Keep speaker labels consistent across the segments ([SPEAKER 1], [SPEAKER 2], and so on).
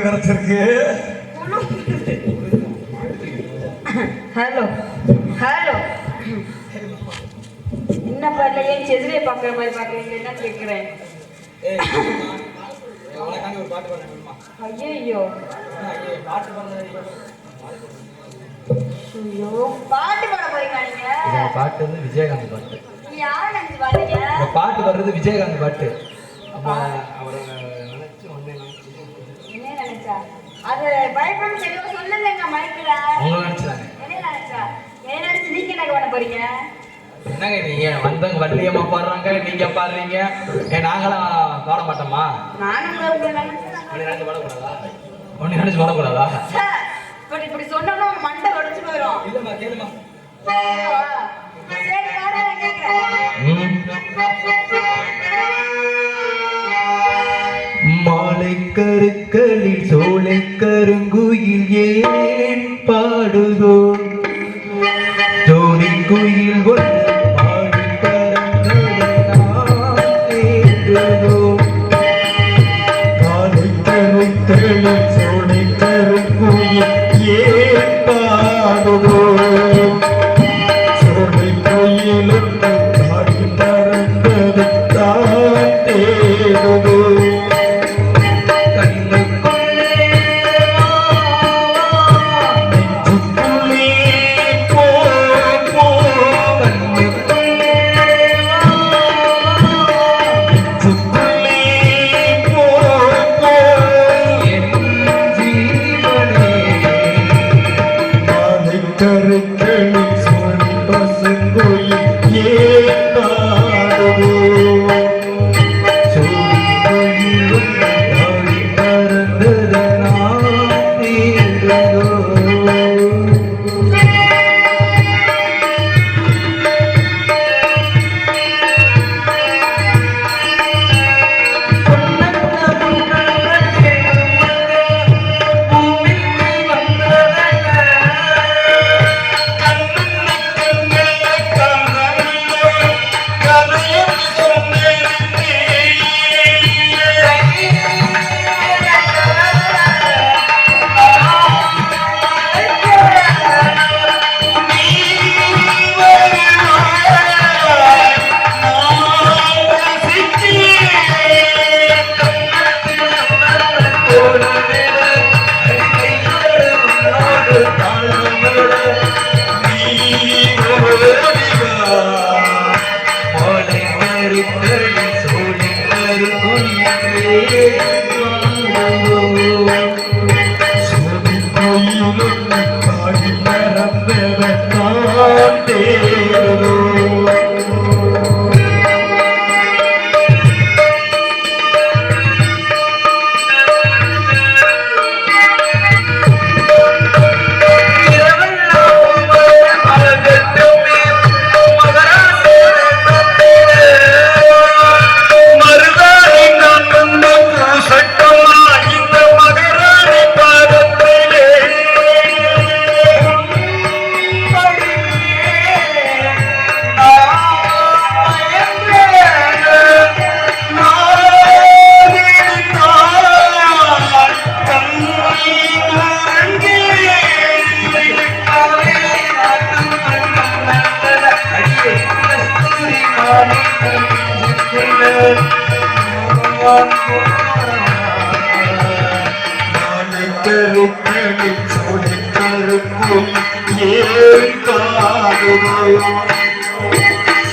[SPEAKER 1] கிடைச்சிருக்கு.
[SPEAKER 2] Hello hello, என்ன பண்ணல? ஏன் செதிலே பாக்குற மாதிரி பாக்குறீங்க? என்ன கேக்குறேன்? ஐயோ பாட்டு பாட போறீங்க நீங்க?
[SPEAKER 1] பாட்டு வந்து விஜயகாந்த் பாட்டு.
[SPEAKER 2] நீ யாரை நினைச்சு பாடுறீங்க?
[SPEAKER 1] பாட்டு வர்றது விஜயகாந்த் பாட்டு. அவரை
[SPEAKER 2] என்ன நினைச்சா? அது பயப்படாம தெளிவா சொல்லுங்க மைக்ல.
[SPEAKER 1] உங்களை நினைச்சாங்க.
[SPEAKER 2] என்ன நினைச்சா? என்ன நினைச்சு நீங்க என்ன பண்ண போறீங்க?
[SPEAKER 1] என்னங்க நீங்க வந்தவங்க வள்ளியம்மா பாடுறாங்க, நீங்க பாடுறீங்க, நாங்களாம் பாட மாட்டோமா?
[SPEAKER 2] நானும்
[SPEAKER 1] நினைச்சு பாடக்கூடாதா? ஒன்னு நினைச்சு பாடக்கூடாதா?
[SPEAKER 2] இப்படி சொன்னோம்னா மண்டை உடைச்சு போயிடும்.
[SPEAKER 1] இல்லம்மா கேளுமா.
[SPEAKER 2] சரி பாரு கேக்குறேன்.
[SPEAKER 1] மாலை கருக்களில் சோலை கருங்குயில் ஏன் பாடுதோ? ஜோடி குயில் பாடி பறந்ததோ? மாலை கருக்களில் சோலை கருங்குயில் ஏன் பாடுதோ? சோலை குயிலும் பாடி பறந்தது தான் தேடுதோ?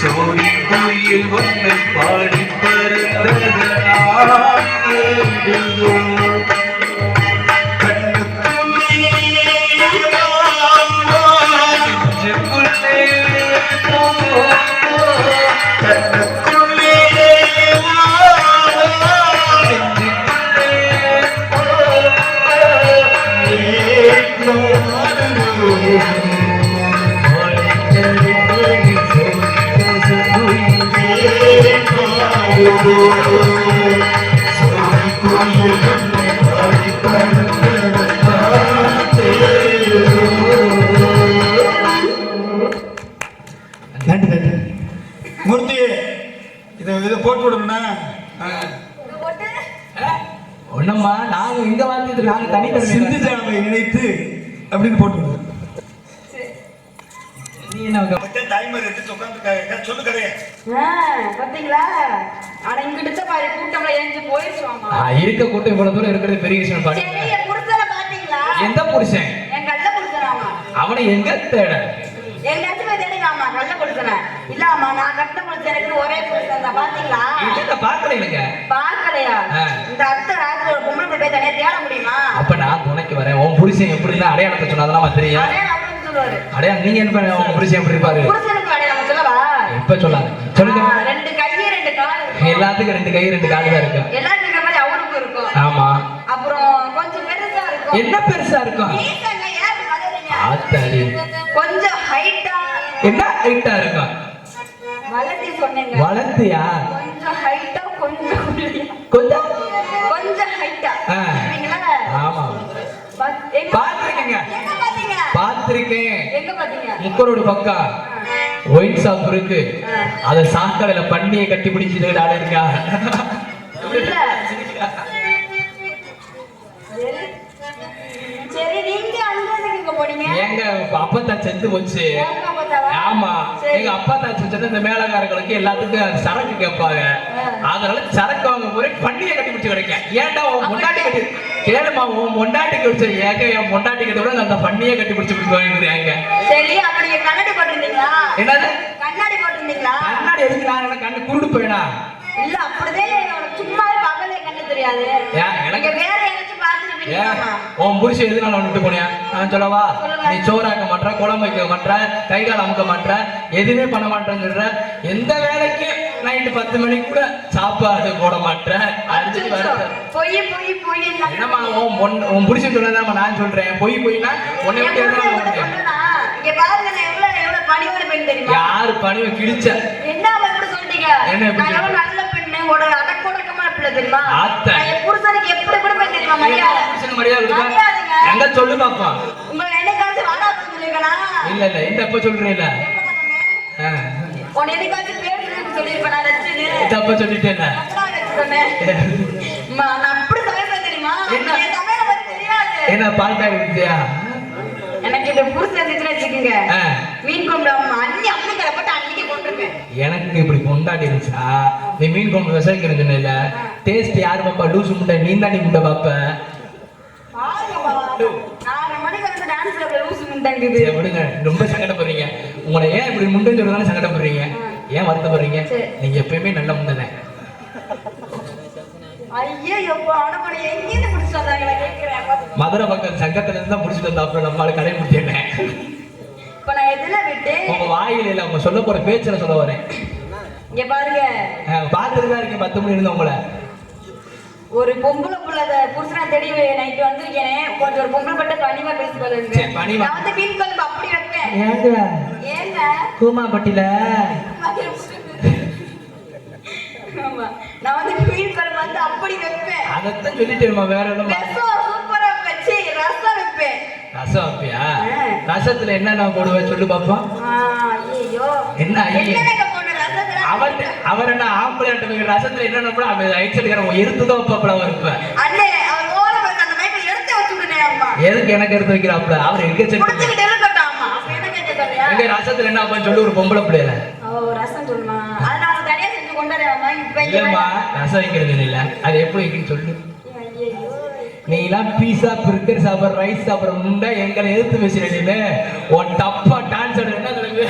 [SPEAKER 1] சோடி கோயில் ஒன்னை பாடி பருந்தது நாங்க தனித்தன்மை
[SPEAKER 3] சிந்துஜாவை இணைத்து அப்படின்னு போட்டு
[SPEAKER 1] நீ என்ன
[SPEAKER 3] தாய்மார் எடுத்து உட்காந்து சொல்லு கதையை.
[SPEAKER 2] பாத்தீங்களா? ஆனா இங்கிட்ட பாரு கூட்டம்ல ஏஞ்சி போயிருச்சுவாமா.
[SPEAKER 1] இருக்க கூட்டம் இவ்வளவு தூரம் இருக்கிறது பெரிய விஷயம் பாரு.
[SPEAKER 2] சரி என் புருஷனை பாத்தீங்களா?
[SPEAKER 1] எந்த புருஷன்?
[SPEAKER 2] என் கள்ள புருஷனாமா.
[SPEAKER 1] அவனை எங்க தேட?
[SPEAKER 2] எங்காச்சும் போய் தேடுங்கம்மா கள்ள புருஷனை. இல்லம்மா நான் கட்ட புருஷனுக்கு ஒரே புருஷன் தான். பாத்தீங்களா?
[SPEAKER 1] இல்ல பாக்கல இல்லங்க.
[SPEAKER 2] பாக்கலையா? இந்த அத்தை ராத்திரி ஒரு பொம்பளை போய் தனியா தேட முடியுமா?
[SPEAKER 1] அப்ப நான் துணைக்கு வரேன். உன் புருஷன் எப்படி இருந்தா அடையாளத்தை சொன்னாதான் தெரியும். அடையாளம் நீங்க என்ன பண்ண? உங்க புருஷன் எப்படி இருப்பாரு?
[SPEAKER 2] புருஷனுக்கு அடையாளம் சொல்லவா?
[SPEAKER 1] இப்ப சொல்லாத. சொல்லுங்க.
[SPEAKER 2] 2 கை 2 கால்.
[SPEAKER 1] எல்லாத்துக்கும் 2 கை 2 கால் தான் இருக்கு.
[SPEAKER 2] எல்லாத்துக்கும் இருக்க மாதிரி அவருக்கும் இருக்கும்.
[SPEAKER 1] ஆமா.
[SPEAKER 2] அப்புறம் கொஞ்சம் பெருசா இருக்கும்.
[SPEAKER 1] என்ன பெருசா இருக்கும்?
[SPEAKER 2] நீங்க ஏன் கலறீங்க?
[SPEAKER 1] ஆத்தாடி.
[SPEAKER 2] கொஞ்சம் ஹைட்டா.
[SPEAKER 1] என்ன ஹைட்டா இருக்கும்?
[SPEAKER 2] வளர்த்தி சொன்னேங்க.
[SPEAKER 1] வளர்த்தியா?
[SPEAKER 2] கொஞ்சம் ஹைட்டா கொஞ்சம்
[SPEAKER 1] கொஞ்சம்
[SPEAKER 2] கொஞ்சம் ஹைட்டா. சரிங்களா?
[SPEAKER 1] ஆமா. பாத்திருக்கீங்க?
[SPEAKER 2] எங்க பாத்தீங்க?
[SPEAKER 1] பாத்திருக்கேன்.
[SPEAKER 2] எங்க பாத்தீங்க?
[SPEAKER 1] முக்கரோடு பக்கம் ஒயின் ஷாப் இருக்கு. அத சாக்கடையில பண்ணியை கட்டி பிடிச்சிட்டு ஆளு இருக்கா?
[SPEAKER 2] இல்ல. சரி நீங்க அங்க போனீங்க.
[SPEAKER 1] எங்க அப்பா செத்து போச்சு. ஆமா. எங்க அப்பா செத்து இந்த மேலக்காரங்களுக்கு எல்லாத்துக்கும் சரக்கு கேட்பாங்க. அதனால சரக்கு வாங்க போய் பண்ணியை கட்டி பிடிச்சு கிடைக்க. ஏன்டா உன் முன்னாடி கட்டி கேளுமா உன் முன்னாடி கட்டி ஏங்க என் முன்னாடி கட்டி விட அந்த பண்ணியை கட்டி பிடிச்சு கொடுக்குவாங்க.
[SPEAKER 2] சரி அப்ப நீங்க கண்ணாடி போட்டிருந்தீங்களா?
[SPEAKER 1] என்னது கண்ணாடி
[SPEAKER 2] போட்டிருந்தீங்களா?
[SPEAKER 1] கண்ணாடி எதுக்கு? நான் கண்ணு குருடு போயினா?
[SPEAKER 2] இல்ல அப்படிதான் சும்மாவே பகலே கண்ணு தெரியாது. எனக்கு வேற யாராச்சும் பாத்துட்டு
[SPEAKER 1] உன் புருஷன் எதுனால வந்துட்டு போனியா? நான் சொல்லவா? நீ சோறாக்க மாட்டற, குழம்பு வைக்க மாட்டற, கை கால் அமுக்க மாட்டற, எதுவுமே பண்ண மாட்டேன்னு சொல்ற. எந்த வேலைக்கு நைட்டு 10 மணிக்கு கூட சாப்பாடு போட மாட்டற.
[SPEAKER 2] பொய் பொய் பொய்.
[SPEAKER 1] என்னம்மா உன் புருஷன் சொன்னதாம்மா நான் சொல்றேன். பொய் பொய்னா உன்னை விட்டு
[SPEAKER 2] இங்க பாருங்க நான் எவ்வளவு பணிவான பெண் தெரியுமா?
[SPEAKER 1] யாரு பணிவை கிழிச்ச?
[SPEAKER 2] என்ன எப்படி சொல்றீங்க? நான் எவ்வளவு நல்ல பெண்ணு, ஒரு அடக்கொடக்கமான பிள்ளை தெரியுமா? என் புருஷனுக்கு எப்படி கொடுப்பேன் தெரியுமா? மரியாதை. புருஷனுக்கு மரியாதை
[SPEAKER 1] எங்க சொல்லு பாப்பா.
[SPEAKER 2] உங்க என்னைக்காச்சும் வாடா சொல்லிருக்கனா?
[SPEAKER 1] இல்ல இல்ல இந்த அப்ப சொல்றேன்ல.
[SPEAKER 2] உன்னை என்னைக்காச்சும் பேருக்கு சொல்லிருப்பேன் நான் லட்சுமி.
[SPEAKER 1] தப்பா சொல்லிட்டேன்ல.
[SPEAKER 2] நான் அப்படி சமைப்பேன் தெரியுமா? என் சமையல பத்தி தெரியாது.
[SPEAKER 1] என்ன பால்டா இருந்தியா?
[SPEAKER 2] எனக்கு இந்த புருஷன் இருந்துச்சுன்னு வச்சுக்கோங்க, மீன் குழம்பு அண்ணி அப்படிங்கிற போட்டு அன்னைக்கு கொண்டிருப்பேன்.
[SPEAKER 1] எனக்கு இப்படி கொண்டாடி இருந்துச்சா? நீ மீன் குழம்பு விசாரிக்கிறேன்னு இல்ல. டேஸ்ட் யாரு பாப்பா? லூசு முட்டை நீ தாண்டி முட்டை பாப்ப.
[SPEAKER 2] 4 மணிக்கு வந்து டான்ஸ்ல லூசு முட்டைங்குது.
[SPEAKER 1] விடுங்க, ரொம்ப சங்கடப்படுறீங்க. உங்களை ஏன் இப்படி முட்டைன்னு சொல்றதானே சங்கடப்படுறீங்க? ஏன் வருத்தப்படுறீங்க? நீங்க எப்பயுமே நல்ல முண்டை. மதுரை பக்கம் சங்கத்துல இருந்து தான் முடிச்சுட்டு வந்தா. அப்புறம் நம்மளால கடை முடிச்சேன். உங்க வாயில இல்ல, உங்க சொல்ல போற பேச்சுல சொல்ல வரேன்.
[SPEAKER 2] இங்க பாருங்க,
[SPEAKER 1] பாத்துட்டுதான் இருக்கேன் 10 மணி இருந்த உங்களை.
[SPEAKER 2] ஒரு பொம்பளை புள்ள புருஷனா தேடி நைட்டு வந்திருக்கேன். கொஞ்சம் ஒரு பொம்பளை பட்ட பணிவா பேசி பாருங்க. நான் வந்து மீன் குழம்பு அப்படி வைப்பேன். ஏங்க
[SPEAKER 1] கூமாப்பட்டியில
[SPEAKER 2] நான் வந்து மீன் குழம்பு வந்து அப்படி வைப்பேன்.
[SPEAKER 1] அதத்தான் சொல்லிட்டேமா. வேற எதுவும்
[SPEAKER 2] சூப்பரா வச்சு ரசம் வைப்பேன்.
[SPEAKER 1] ரசம் வைப்பியா? ரசத்துல என்ன போடுவேன் சொல்லு பாப்போம். என்ன அவர் என்ன ஆம்பளை ரசத்துல என்ன போட எடுத்துதான் வைப்பாப்ல. அவர் எதுக்கு எனக்கு எடுத்து வைக்கிறாப்ல? அவர் எங்க எங்க ரசத்துல என்ன சொல்லு. ஒரு பொம்பளை பிள்ளைல
[SPEAKER 2] ரசம் சொல்லுமா?
[SPEAKER 1] இல்லம்மா, ரசம் வைக்கிறது இல்ல. அது எப்படி வைக்கணும்னு சொல்லு. நீ எல்லாம் பீஸா பிரிக்கர் சாப்பிடுற, ரைஸ் சாப்பிடுற முண்டா எங்களை எதிர்த்து பேசுறீங்க. உன் டப்பா டான்ஸ் ஆடுறது என்ன சொல்லுங்க.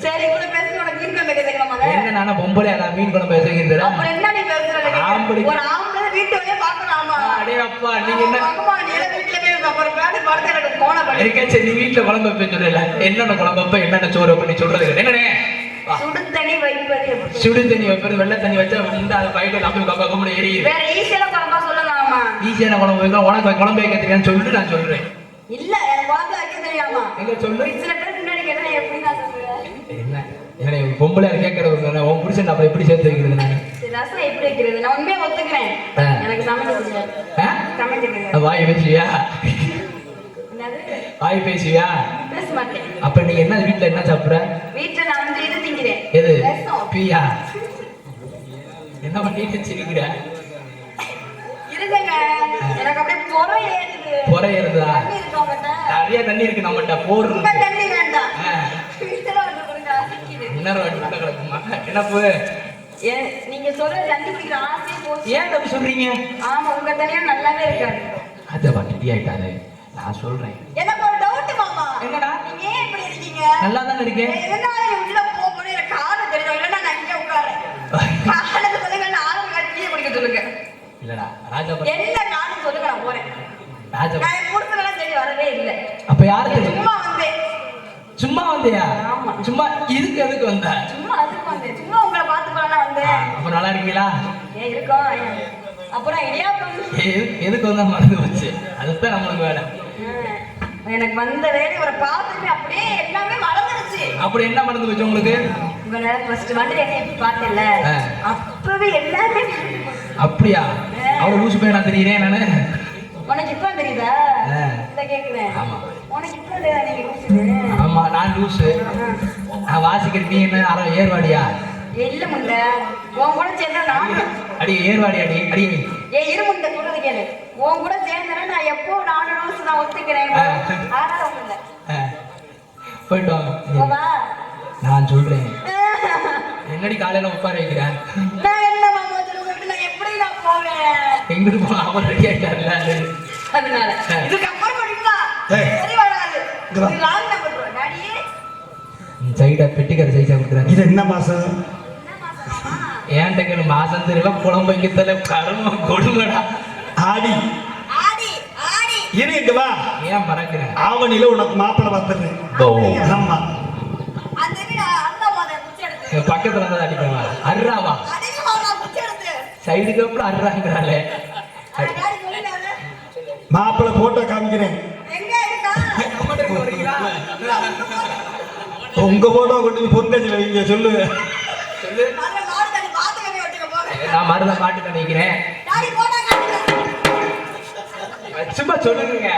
[SPEAKER 2] சரி கூட பேசி உனக்கு மீன் குழம்பு கேட்கலாமா?
[SPEAKER 1] என்ன நானா பொம்பளை நான் மீன் குழம்பு பேசுகிறேன்.
[SPEAKER 2] அப்புறம் என்ன நீ பேசுற? ஆம்பளை ஒரு ஆம்பளை வீட்டுலயே பார்க்கலாமா? அடே
[SPEAKER 1] அப்பா, நீங்க என்ன
[SPEAKER 2] அம்மா நீ வீட்ல போய் அப்புறம் பேடு பார்த்து எனக்கு போன பண்ணி.
[SPEAKER 1] இருக்கே நீ வீட்ல குழம்பு வைப்பேன்னு சொல்லல. என்னென்ன குழம்பு வைப்ப, என்னென்ன சோறு வைப்ப நீ சொல்றது என்னனே?
[SPEAKER 2] சுடு தண்ணி வைப்பது.
[SPEAKER 1] சுடு தண்ணி வைப்பது, வெள்ளை தண்ணி வச்சா முண்டா அது பையில நம்ம கப்ப ஏறிடுது.
[SPEAKER 2] வேற ஈஸியான குழம்பா சொல்லலாமா?
[SPEAKER 1] ஈஸியான குழம்பு வைக்க உனக்கு குழம்பு வைக்க தெரியான்னு சொல்லிட்டு நான் சொல்றேன்.
[SPEAKER 2] இல்ல எனக்கு குழம்பு வைக்க தெரியாமா?
[SPEAKER 1] எங்க சொல்லு.
[SPEAKER 2] சில பேர் முன்னாடி கேட்டா எப்படி நான் சொல்றேன்?
[SPEAKER 1] என்ன என்ன பொம்பளை கேட்கறது? உன் புருஷன் அப்ப எப்படி சேர்த்து வைக்கிறது? நான்
[SPEAKER 2] ரசம் எப்படி வைக்கிறது? நான் உண்மையா ஒத்துக்கிறேன். எனக்கு சமைக்க தெரியாது. சமைக்க தெரியாது.
[SPEAKER 1] வாய் பேசுவியா? வாய் பேசுவியா?
[SPEAKER 2] பேச மாட்டேன்.
[SPEAKER 1] அப்ப நீ என்ன வீட்ல என்ன சாப்பிடுற?
[SPEAKER 2] வீட்ல நான் வந்து இது திங்கிறேன்.
[SPEAKER 1] எது? பீயா? என்ன பண்ணிட்டு சிரிக்கிற?
[SPEAKER 2] இருங்க இல்லைங்க எனக்கு அப்படியே பொறை ஏறுது.
[SPEAKER 1] பொறை ஏறுதா?
[SPEAKER 2] தண்ணி இருக்கு உங்ககிட்ட?
[SPEAKER 1] நிறைய தண்ணி இருக்கு நம்மகிட்ட, போர்
[SPEAKER 2] உங்க
[SPEAKER 1] இருக்கு.
[SPEAKER 2] தண்ணி வேண்டாம்.
[SPEAKER 1] ஆ.
[SPEAKER 2] ஃபில்டர் வாட்டர் கொடுங்க, அடிக்குது.
[SPEAKER 1] இன்னொரு வாட்டி உள்ள கிடக்குமா? என்ன போ?
[SPEAKER 2] நீங்க சொல்ற தண்ணி குடிக்கிற ஆசையே போச்சு.
[SPEAKER 1] ஏன் தம்பி சொல்றீங்க?
[SPEAKER 2] ஆமா உங்க தண்ணியா நல்லாவே இருக்காது.
[SPEAKER 1] அதவா ரெடி ஆயிட்டாரு, நான் சொல்றேன்.
[SPEAKER 2] எனக்கு ஒரு டவுட் மாமா.
[SPEAKER 1] என்னடா?
[SPEAKER 2] நீங்க ஏன் இப்படி இருக்கீங்க?
[SPEAKER 1] நல்லா தானே இருக்கேன்.
[SPEAKER 2] எதனால உள்ள போகணும் எனக்கு காது தெரியும். இல்லைன்னா நான் இங்கே உட்காரேன். காலுக்கு சொல்லுங்க, நான் ஆரம்பி கட்டியே குடிக்க சொல்லுங்க.
[SPEAKER 1] இல்லடா ராஜா,
[SPEAKER 2] என்ன காரணம் சொல்லுங்க, நான் போறேன்.
[SPEAKER 1] ராஜா
[SPEAKER 2] நான் என் புருஷனெல்லாம் தேடி வரவே இல்லை.
[SPEAKER 1] அப்ப யாருக்கு?
[SPEAKER 2] சும்மா வந்தேன்.
[SPEAKER 1] சும்மா வந்தியா?
[SPEAKER 2] ஆமா.
[SPEAKER 1] சும்மா இதுக்கு எதுக்கு வந்த?
[SPEAKER 2] சும்மா அதுக்கு வந்தேன். சும்மா உங்களை பார்த்து போலாம் வந்தேன்.
[SPEAKER 1] அப்ப நல்லா இருக்கீங்களா?
[SPEAKER 2] ஏன் இருக்கோம். அப்புறம் இடியாப்பம்.
[SPEAKER 1] எதுக்கு வந்தா மறந்து போச்சு, அதுதான் நம்மளுக்கு வேலை.
[SPEAKER 2] எனக்கு வந்த வேலை ஒரு பார்த்துட்டு அப்படியே எல்லாமே மறந்துருச்சு.
[SPEAKER 1] அப்படி என்ன மறந்து போச்சு உங்களுக்கு?
[SPEAKER 2] உங்களை ஃபர்ஸ்ட் வந்து என்ன பார்த்தேன்ல, அப்பவே எல்லாமே மறந்து போச்சு.
[SPEAKER 1] அப்படியா? அவ்வளவு லூசு பையனா தெரியுறேன் நானு.
[SPEAKER 2] உனக்கு இப்ப தெரியுதா? இல்ல கேக்குறேன்.
[SPEAKER 1] ஆமா.
[SPEAKER 2] உனக்கு இப்ப தெரியுதா நீங்க லூசு?
[SPEAKER 1] ஆமா நான் லூசு. நான் வாசிக்கிற நீ என்ன அரை ஏர்வாடியா?
[SPEAKER 2] இல்ல முண்ட, உன் கூட சேர்ந்தா நானும்.
[SPEAKER 1] அடி ஏர்வாடி அடி அடி.
[SPEAKER 2] ஏ இரு முண்ட சொல்றது கேளு. உன் கூட சேர்ந்தா நான் எப்போ நானும் லூசு நான் ஒத்துக்கிறேன். ஆனா ஒண்ணு
[SPEAKER 1] போயிட்டு வாங்க.
[SPEAKER 2] போவா?
[SPEAKER 1] நான் சொல்றேன். என்னடி காலையில உட்கார வைக்கிறேன்?
[SPEAKER 2] நான் என்ன மாமா சொல்லுங்க, நான் எப்படி நான் போவேன்?
[SPEAKER 1] எங்கிட்டு போன அவன் ரெடி ஆயிட்டாருல.
[SPEAKER 2] அதனால இதுக்கு அப்புறம் பண்ணீங்களா? சரி வராது. இது ராங் நம்பர் ப்ரோ. டாடி
[SPEAKER 1] சைடா பெட்டிக்கார சைஸா கொடுக்குறாங்க.
[SPEAKER 3] இது என்ன மாசம்?
[SPEAKER 2] என்ன மாசமா?
[SPEAKER 1] ஏன்டங்க மாசம் தெரியல, குழம்பு வைக்கத்தல கரும கொடுங்கடா.
[SPEAKER 3] ஆடி
[SPEAKER 2] ஆடி ஆடி
[SPEAKER 3] இரு, இங்க வா.
[SPEAKER 1] ஏன் மறக்கிறேன்?
[SPEAKER 3] ஆவணியில உனக்கு மாப்பிள்ளை வந்துடுறேன். ஆமா.
[SPEAKER 2] அந்த வீட அண்ணா போத குச்சி எடுத்து.
[SPEAKER 1] என் பக்கத்துல வந்து அடிப்பா அர்றாவா?
[SPEAKER 2] அடிக்கு மாமா குச்சி எடுத்து.
[SPEAKER 1] சைடுக்கு அப்புறம் அர்றாங்கிறாளே.
[SPEAKER 2] டாடி சொல்லுங்க.
[SPEAKER 3] மாப்பிள்ளை போட்டோ காமிக்கிறேன்.
[SPEAKER 2] எங்க இருக்கா?
[SPEAKER 3] உங்க போட்டோ கொண்டு போய் பொருட்காட்சியில வைங்க. சொல்லு.
[SPEAKER 1] சொல்லு.
[SPEAKER 2] நல்ல மாடு தண்ணி பாத்துக்கவே வச்சுக்க போங்க.
[SPEAKER 1] நான் மருந்த மாட்டு நினைக்கிறேன்.
[SPEAKER 2] டாடி போட்டா காட்டுங்க.
[SPEAKER 1] சும்மா சொல்லுங்க.